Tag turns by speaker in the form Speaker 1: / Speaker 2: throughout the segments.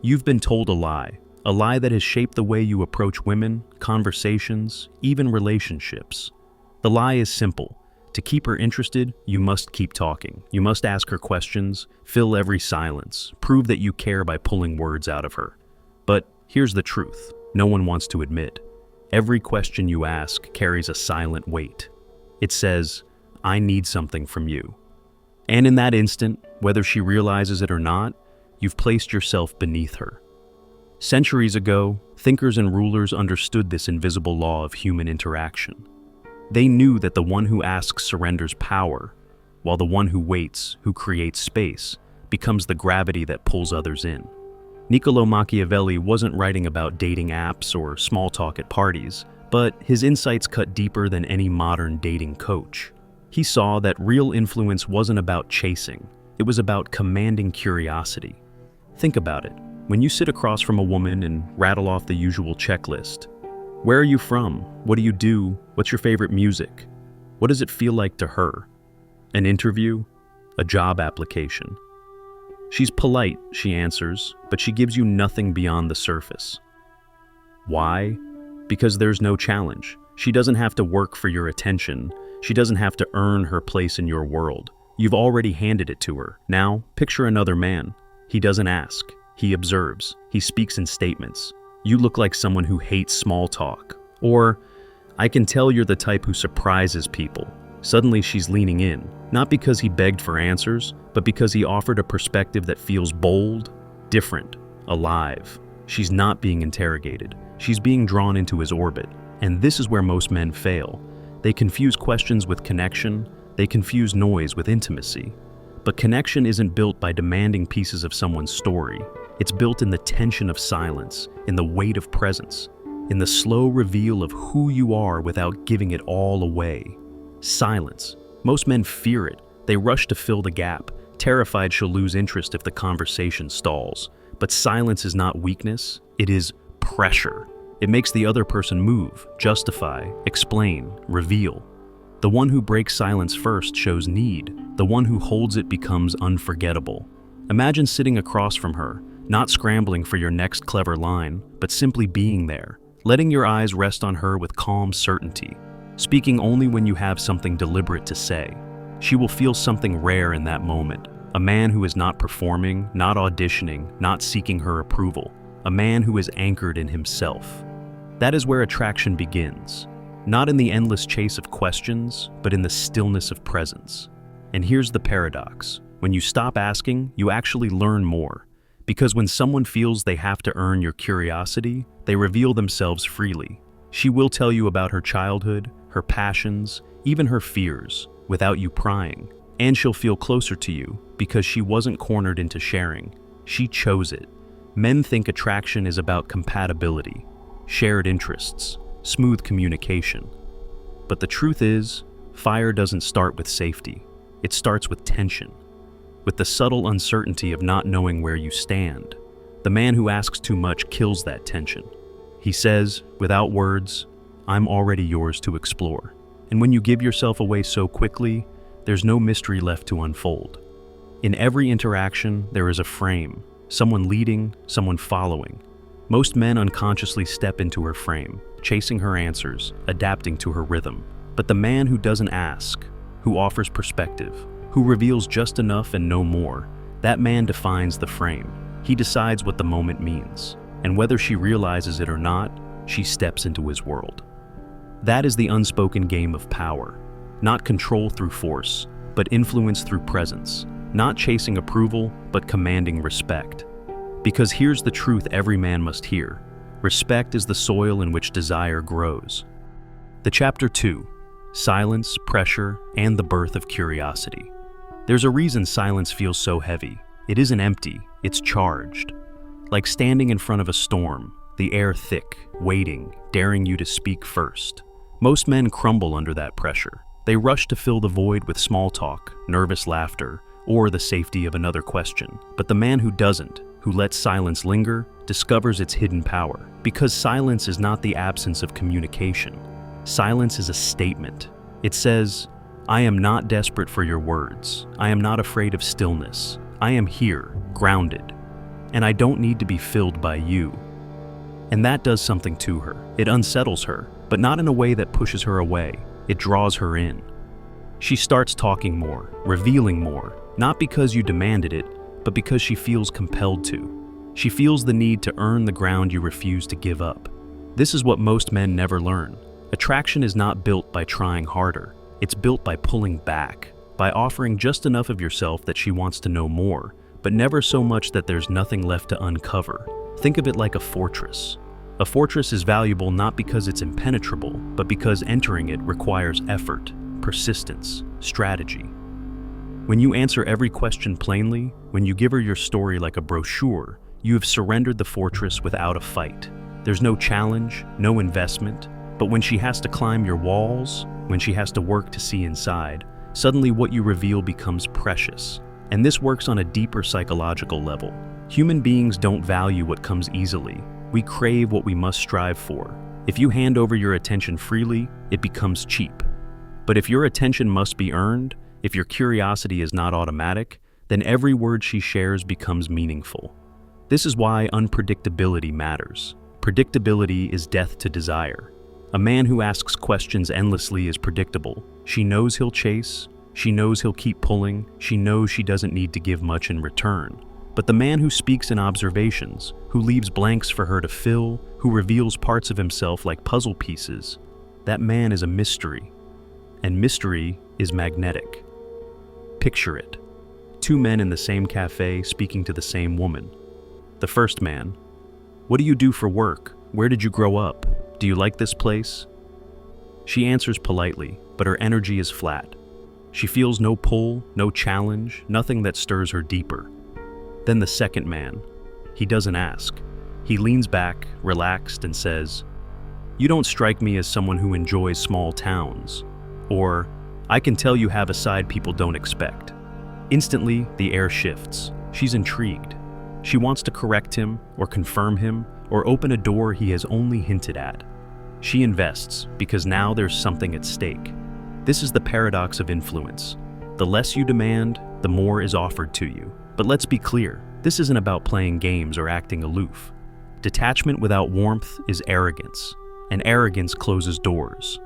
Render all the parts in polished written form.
Speaker 1: You've been told a lie that has shaped the way you approach women, conversations, even relationships. The lie is simple. To keep her interested, you must keep talking. You must ask her questions, fill every silence, prove that you care by pulling words out of her. But here's the truth, no one wants to admit. Every question you ask carries a silent weight. It says, I need something from you. And in that instant, whether she realizes it or not, you've placed yourself beneath her. Centuries ago, thinkers and rulers understood this invisible law of human interaction. They knew that the one who asks surrenders power, while the one who waits, who creates space, becomes the gravity that pulls others in. Niccolò Machiavelli wasn't writing about dating apps or small talk at parties, but his insights cut deeper than any modern dating coach. He saw that real influence wasn't about chasing, it was about commanding curiosity. Think about it. When you sit across from a woman and rattle off the usual checklist, where are you from? What do you do? What's your favorite music? What does it feel like to her? An interview? A job application? She's polite, she answers, but she gives you nothing beyond the surface. Why? Because there's no challenge. She doesn't have to work for your attention. She doesn't have to earn her place in your world. You've already handed it to her. Now, picture another man. He doesn't ask. He observes. He speaks in statements. You look like someone who hates small talk. Or, I can tell you're the type who surprises people. Suddenly she's leaning in, not because he begged for answers, but because he offered a perspective that feels bold, different, alive. She's not being interrogated. She's being drawn into his orbit. And this is where most men fail. They confuse questions with connection. They confuse noise with intimacy. But connection isn't built by demanding pieces of someone's story. It's built in the tension of silence, in the weight of presence, in the slow reveal of who you are without giving it all away. Silence. Most men fear it. They rush to fill the gap, terrified she'll lose interest if the conversation stalls. But silence is not weakness, it is pressure. It makes the other person move, justify, explain, reveal. The one who breaks silence first shows need. The one who holds it becomes unforgettable. Imagine sitting across from her, not scrambling for your next clever line, but simply being there, letting your eyes rest on her with calm certainty, speaking only when you have something deliberate to say. She will feel something rare in that moment, a man who is not performing, not auditioning, not seeking her approval, a man who is anchored in himself. That is where attraction begins, not in the endless chase of questions, but in the stillness of presence. And here's the paradox. When you stop asking, you actually learn more. Because when someone feels they have to earn your curiosity, they reveal themselves freely. She will tell you about her childhood, her passions, even her fears, without you prying. And she'll feel closer to you because she wasn't cornered into sharing. She chose it. Men think attraction is about compatibility, shared interests, smooth communication. But the truth is, fire doesn't start with safety. It starts with tension, with the subtle uncertainty of not knowing where you stand. The man who asks too much kills that tension. He says, without words, I'm already yours to explore. And when you give yourself away so quickly, there's no mystery left to unfold. In every interaction, there is a frame, someone leading, someone following. Most men unconsciously step into her frame, chasing her answers, adapting to her rhythm. But the man who doesn't ask, who offers perspective, who reveals just enough and no more, that man defines the frame. He decides what the moment means, and whether she realizes it or not, she steps into his world. That is the unspoken game of power. Not control through force, but influence through presence. Not chasing approval, but commanding respect. Because here's the truth every man must hear. Respect is the soil in which desire grows. The Chapter 2, Silence, Pressure, and the Birth of Curiosity. There's a reason silence feels so heavy. It isn't empty, it's charged. Like standing in front of a storm, the air thick, waiting, daring you to speak first. Most men crumble under that pressure. They rush to fill the void with small talk, nervous laughter, or the safety of another question. But the man who doesn't, who lets silence linger, discovers its hidden power. Because silence is not the absence of communication. Silence is a statement. It says, I am not desperate for your words. I am not afraid of stillness. I am here, grounded. and I don't need to be filled by you. And that does something to her. It unsettles her, but not in a way that pushes her away. It draws her in. She starts talking more, revealing more, not because you demanded it, but because she feels compelled to. She feels the need to earn the ground you refuse to give up. This is what most men never learn. Attraction is not built by trying harder. It's built by pulling back, by offering just enough of yourself that she wants to know more, but never so much that there's nothing left to uncover. Think of it like a fortress. A fortress is valuable not because it's impenetrable, but because entering it requires effort, persistence, strategy. When you answer every question plainly, when you give her your story like a brochure, you have surrendered the fortress without a fight. There's no challenge, no investment, but when she has to climb your walls, when she has to work to see inside, suddenly what you reveal becomes precious. And this works on a deeper psychological level. Human beings don't value what comes easily. We crave what we must strive for. If you hand over your attention freely, it becomes cheap. But if your attention must be earned, if your curiosity is not automatic, then every word she shares becomes meaningful. This is why unpredictability matters. Predictability is death to desire. A man who asks questions endlessly is predictable. She knows he'll chase, she knows he'll keep pulling, she knows she doesn't need to give much in return. But the man who speaks in observations, who leaves blanks for her to fill, who reveals parts of himself like puzzle pieces, that man is a mystery. And mystery is magnetic. Picture it. Two men in the same cafe speaking to the same woman. The first man: "What do you do for work? Where did you grow up? Do you like this place?" She answers politely, but her energy is flat. She feels no pull, no challenge, nothing that stirs her deeper. Then the second man. He doesn't ask. He leans back, relaxed, and says, "You don't strike me as someone who enjoys small towns." Or, "I can tell you have a side people don't expect." Instantly, the air shifts. She's intrigued. She wants to correct him, or confirm him, or open a door he has only hinted at. She invests, because now there's something at stake. This is the paradox of influence. The less you demand, the more is offered to you. But let's be clear, this isn't about playing games or acting aloof. Detachment without warmth is arrogance, and arrogance closes doors.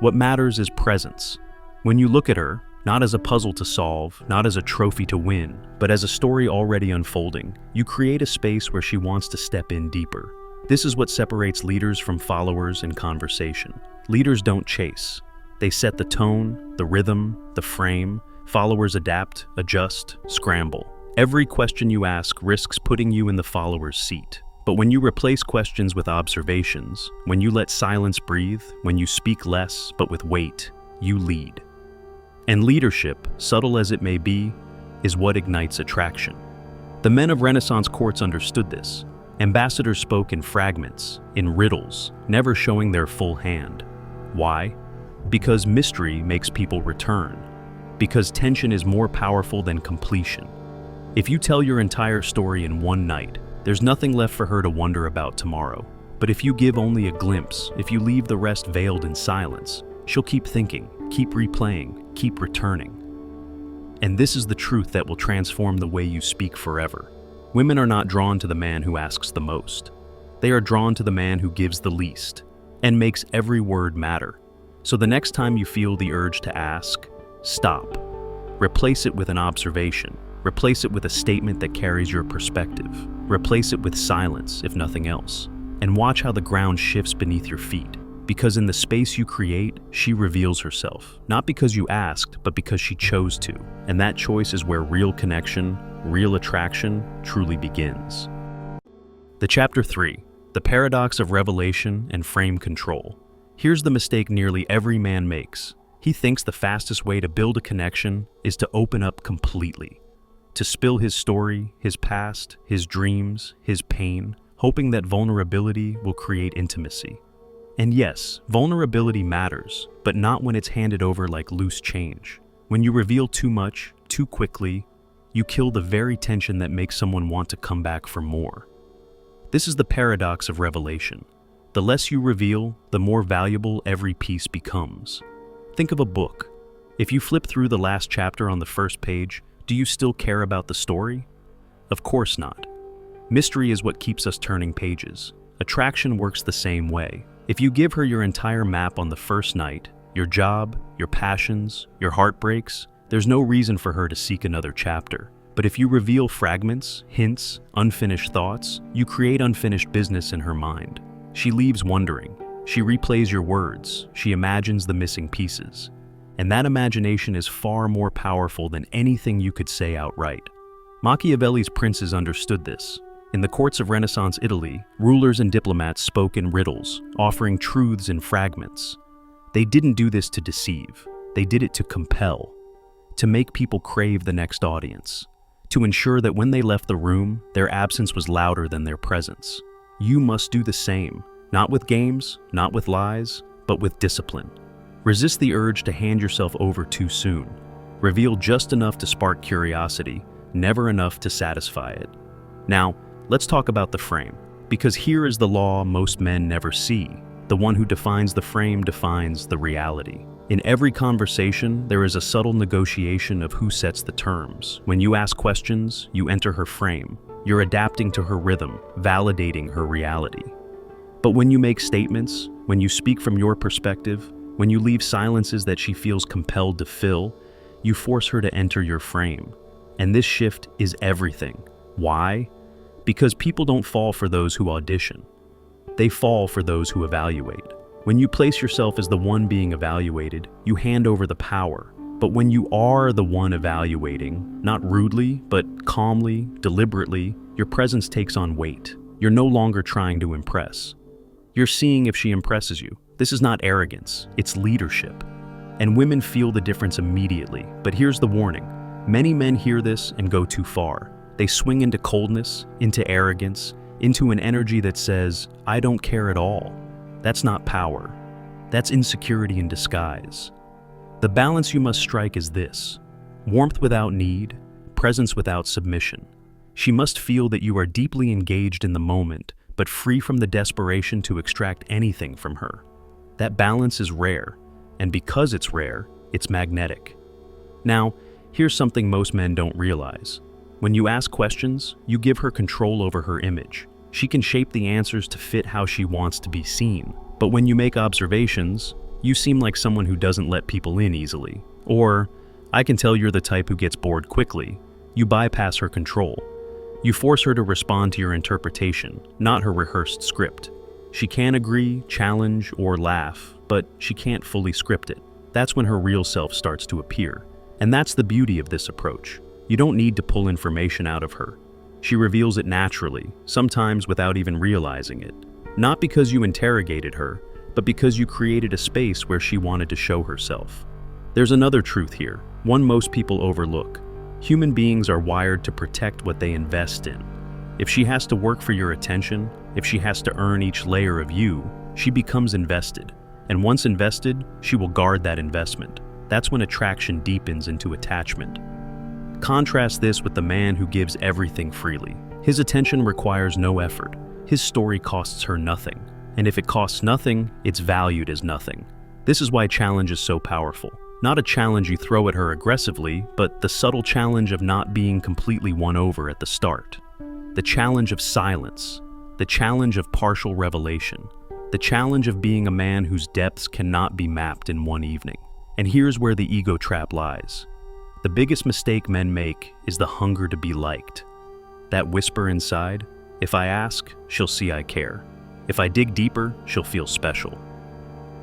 Speaker 1: What matters is presence. When you look at her, not as a puzzle to solve, not as a trophy to win, but as a story already unfolding, you create a space where she wants to step in deeper. This is what separates leaders from followers in conversation. Leaders don't chase. They set the tone, the rhythm, the frame. Followers adapt, adjust, scramble. Every question you ask risks putting you in the follower's seat. But when you replace questions with observations, when you let silence breathe, when you speak less but with weight, you lead. And leadership, subtle as it may be, is what ignites attraction. The men of Renaissance courts understood this. Ambassadors spoke in fragments, in riddles, never showing their full hand. Why? Because mystery makes people return. Because tension is more powerful than completion. If you tell your entire story in one night, there's nothing left for her to wonder about tomorrow. But if you give only a glimpse, if you leave the rest veiled in silence, she'll keep thinking, keep replaying, keep returning. And this is the truth that will transform the way you speak forever. Women are not drawn to the man who asks the most. They are drawn to the man who gives the least and makes every word matter. So the next time you feel the urge to ask, stop. Replace it with an observation. Replace it with a statement that carries your perspective. Replace it with silence, if nothing else. And watch how the ground shifts beneath your feet. Because in the space you create, she reveals herself. Not because you asked, but because she chose to. And that choice is where real connection, real attraction, truly begins. The Chapter 3, The Paradox of Revelation and Frame Control. Here's the mistake nearly every man makes. He thinks the fastest way to build a connection is to open up completely. To spill his story, his past, his dreams, his pain, hoping that vulnerability will create intimacy. And yes, vulnerability matters, but not when it's handed over like loose change. When you reveal too much, too quickly, you kill the very tension that makes someone want to come back for more. This is the paradox of revelation. The less you reveal, the more valuable every piece becomes. Think of a book. If you flip through the last chapter on the first page, do you still care about the story? Of course not. Mystery is what keeps us turning pages. Attraction works the same way. If you give her your entire map on the first night, your job, your passions, your heartbreaks, there's no reason for her to seek another chapter. But if you reveal fragments, hints, unfinished thoughts, you create unfinished business in her mind. She leaves wondering. She replays your words. She imagines the missing pieces. And that imagination is far more powerful than anything you could say outright. Machiavelli's princes understood this. In the courts of Renaissance Italy, rulers and diplomats spoke in riddles, offering truths in fragments. They didn't do this to deceive. They did it to compel, to make people crave the next audience, to ensure that when they left the room, their absence was louder than their presence. You must do the same, not with games, not with lies, but with discipline. Resist the urge to hand yourself over too soon. Reveal just enough to spark curiosity, never enough to satisfy it. Now, let's talk about the frame, because here is the law most men never see. The one who defines the frame defines the reality. In every conversation, there is a subtle negotiation of who sets the terms. When you ask questions, you enter her frame. You're adapting to her rhythm, validating her reality. But when you make statements, when you speak from your perspective, when you leave silences that she feels compelled to fill, you force her to enter your frame. And this shift is everything. Why? Because people don't fall for those who audition. They fall for those who evaluate. When you place yourself as the one being evaluated, you hand over the power. But when you are the one evaluating, not rudely, but calmly, deliberately, your presence takes on weight. You're no longer trying to impress. You're seeing if she impresses you. This is not arrogance, it's leadership. And women feel the difference immediately. But here's the warning. Many men hear this and go too far. They swing into coldness, into arrogance, into an energy that says, I don't care at all. That's not power. That's insecurity in disguise. The balance you must strike is this: warmth without need, presence without submission. She must feel that you are deeply engaged in the moment, but free from the desperation to extract anything from her. That balance is rare, and because it's rare, it's magnetic. Now, here's something most men don't realize. When you ask questions, you give her control over her image. She can shape the answers to fit how she wants to be seen. But when you make observations, you seem like someone who doesn't let people in easily. Or, I can tell you're the type who gets bored quickly. You bypass her control. You force her to respond to your interpretation, not her rehearsed script. She can agree, challenge, or laugh, but she can't fully script it. That's when her real self starts to appear. And that's the beauty of this approach. You don't need to pull information out of her. She reveals it naturally, sometimes without even realizing it. Not because you interrogated her, but because you created a space where she wanted to show herself. There's another truth here, one most people overlook. Human beings are wired to protect what they invest in. If she has to work for your attention, if she has to earn each layer of you, she becomes invested. And once invested, she will guard that investment. That's when attraction deepens into attachment. Contrast this with the man who gives everything freely. His attention requires no effort. His story costs her nothing. And if it costs nothing, it's valued as nothing. This is why challenge is so powerful. Not a challenge you throw at her aggressively, but the subtle challenge of not being completely won over at the start. The challenge of silence. The challenge of partial revelation. The challenge of being a man whose depths cannot be mapped in one evening. And here's where the ego trap lies. The biggest mistake men make is the hunger to be liked. That whisper inside, if I ask, she'll see I care. If I dig deeper, she'll feel special.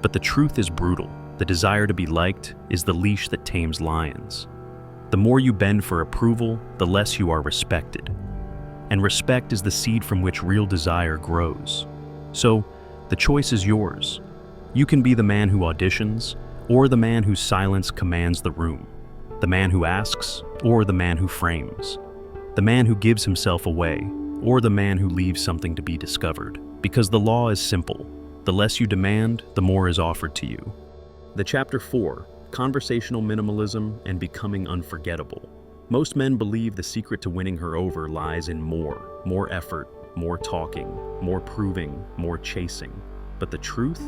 Speaker 1: But the truth is brutal. The desire to be liked is the leash that tames lions. The more you bend for approval, the less you are respected. And respect is the seed from which real desire grows. So, the choice is yours. You can be the man who auditions, or the man whose silence commands the room. The man who asks, or the man who frames. The man who gives himself away, or the man who leaves something to be discovered. Because the law is simple. The less you demand, the more is offered to you. The Chapter 4, Conversational Minimalism and Becoming Unforgettable. Most men believe the secret to winning her over lies in more effort, more talking, more proving, more chasing. But the truth?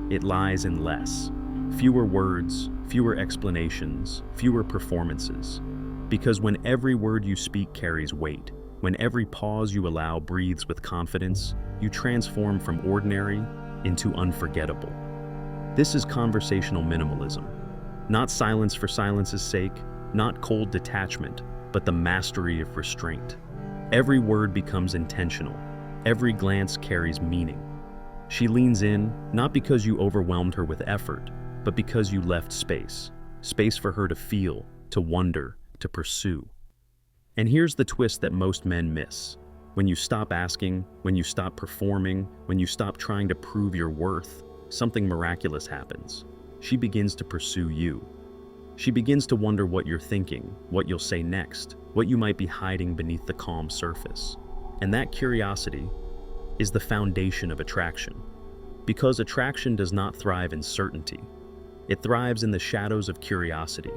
Speaker 1: It lies in less. Fewer words, fewer explanations, fewer performances. Because when every word you speak carries weight, When every pause you allow breathes with confidence, you transform from ordinary into unforgettable. This is conversational minimalism. Not silence for silence's sake, not cold detachment, but the mastery of restraint. Every word becomes intentional. Every glance carries meaning. She leans in, not because you overwhelmed her with effort, but because you left space. Space for her to feel, to wonder, to pursue. And here's the twist that most men miss. When you stop asking, when you stop performing, when you stop trying to prove your worth, something miraculous happens. She begins to pursue you. She begins to wonder what you're thinking, what you'll say next, what you might be hiding beneath the calm surface. And that curiosity is the foundation of attraction. Because attraction does not thrive in certainty. It thrives in the shadows of curiosity.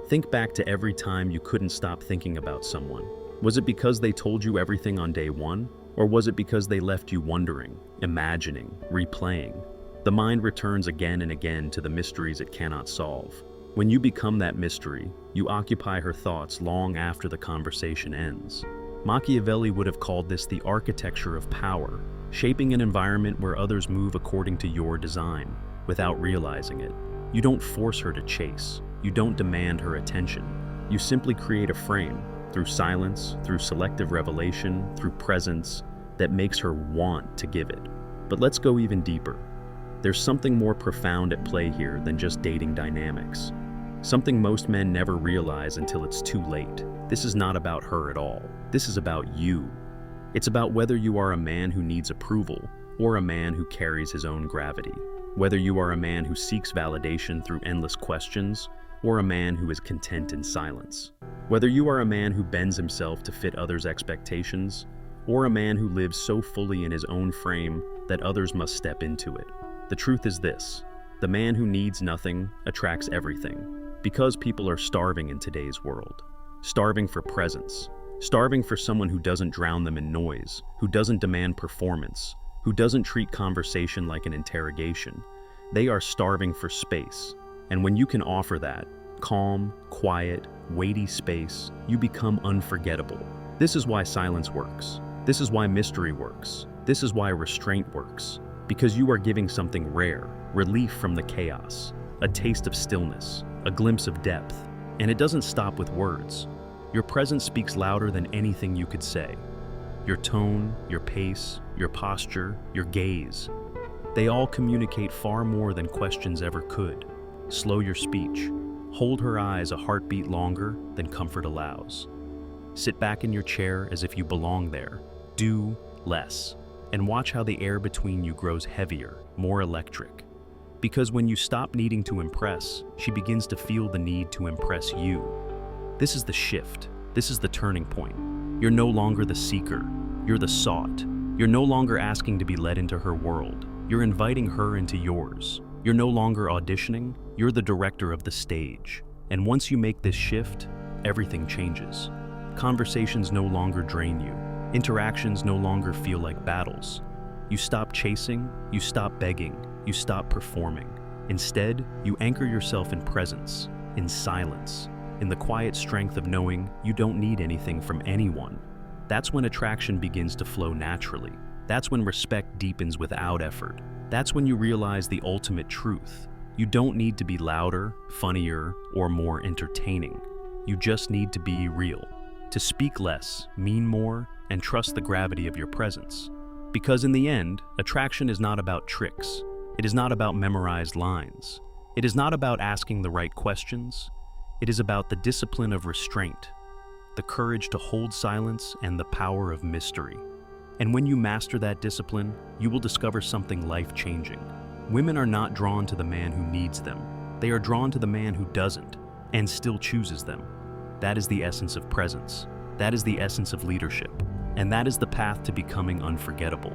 Speaker 1: Think back to every time you couldn't stop thinking about someone. Was it because they told you everything on day one? Or was it because they left you wondering, imagining, replaying? The mind returns again and again to the mysteries it cannot solve. When you become that mystery, you occupy her thoughts long after the conversation ends. Machiavelli would have called this the architecture of power, shaping an environment where others move according to your design, without realizing it. You don't force her to chase. You don't demand her attention. You simply create a frame, through silence, through selective revelation, through presence, that makes her want to give it. But let's go even deeper. There's something more profound at play here than just dating dynamics. Something most men never realize until it's too late. This is not about her at all. This is about you. It's about whether you are a man who needs approval or a man who carries his own gravity. Whether you are a man who seeks validation through endless questions or a man who is content in silence. Whether you are a man who bends himself to fit others' expectations or a man who lives so fully in his own frame that others must step into it. The truth is this: the man who needs nothing attracts everything, because people are starving in today's world. Starving for presence. Starving for someone who doesn't drown them in noise, who doesn't demand performance, who doesn't treat conversation like an interrogation. They are starving for space. And when you can offer that, calm, quiet, weighty space, you become unforgettable. This is why silence works. This is why mystery works. This is why restraint works. Because you are giving something rare, relief from the chaos, a taste of stillness, a glimpse of depth. And it doesn't stop with words. Your presence speaks louder than anything you could say. Your tone, your pace, your posture, your gaze, they all communicate far more than questions ever could. Slow your speech. Hold her eyes a heartbeat longer than comfort allows. Sit back in your chair as if you belong there. Do less. And watch how the air between you grows heavier, more electric. Because when you stop needing to impress, she begins to feel the need to impress you. This is the shift. This is the turning point. You're no longer the seeker. You're the sought. You're no longer asking to be led into her world. You're inviting her into yours. You're no longer auditioning. You're the director of the stage. And once you make this shift, everything changes. Conversations no longer drain you. Interactions no longer feel like battles. You stop chasing, you stop begging, you stop performing. Instead, you anchor yourself in presence, in silence, in the quiet strength of knowing you don't need anything from anyone. That's when attraction begins to flow naturally. That's when respect deepens without effort. That's when you realize the ultimate truth. You don't need to be louder, funnier, or more entertaining. You just need to be real. To speak less, mean more, and trust the gravity of your presence. Because in the end, attraction is not about tricks. It is not about memorized lines. It is not about asking the right questions. It is about the discipline of restraint, the courage to hold silence, and the power of mystery. And when you master that discipline, you will discover something life-changing. Women are not drawn to the man who needs them. They are drawn to the man who doesn't, and still chooses them. That is the essence of presence. That is the essence of leadership. And that is the path to becoming unforgettable.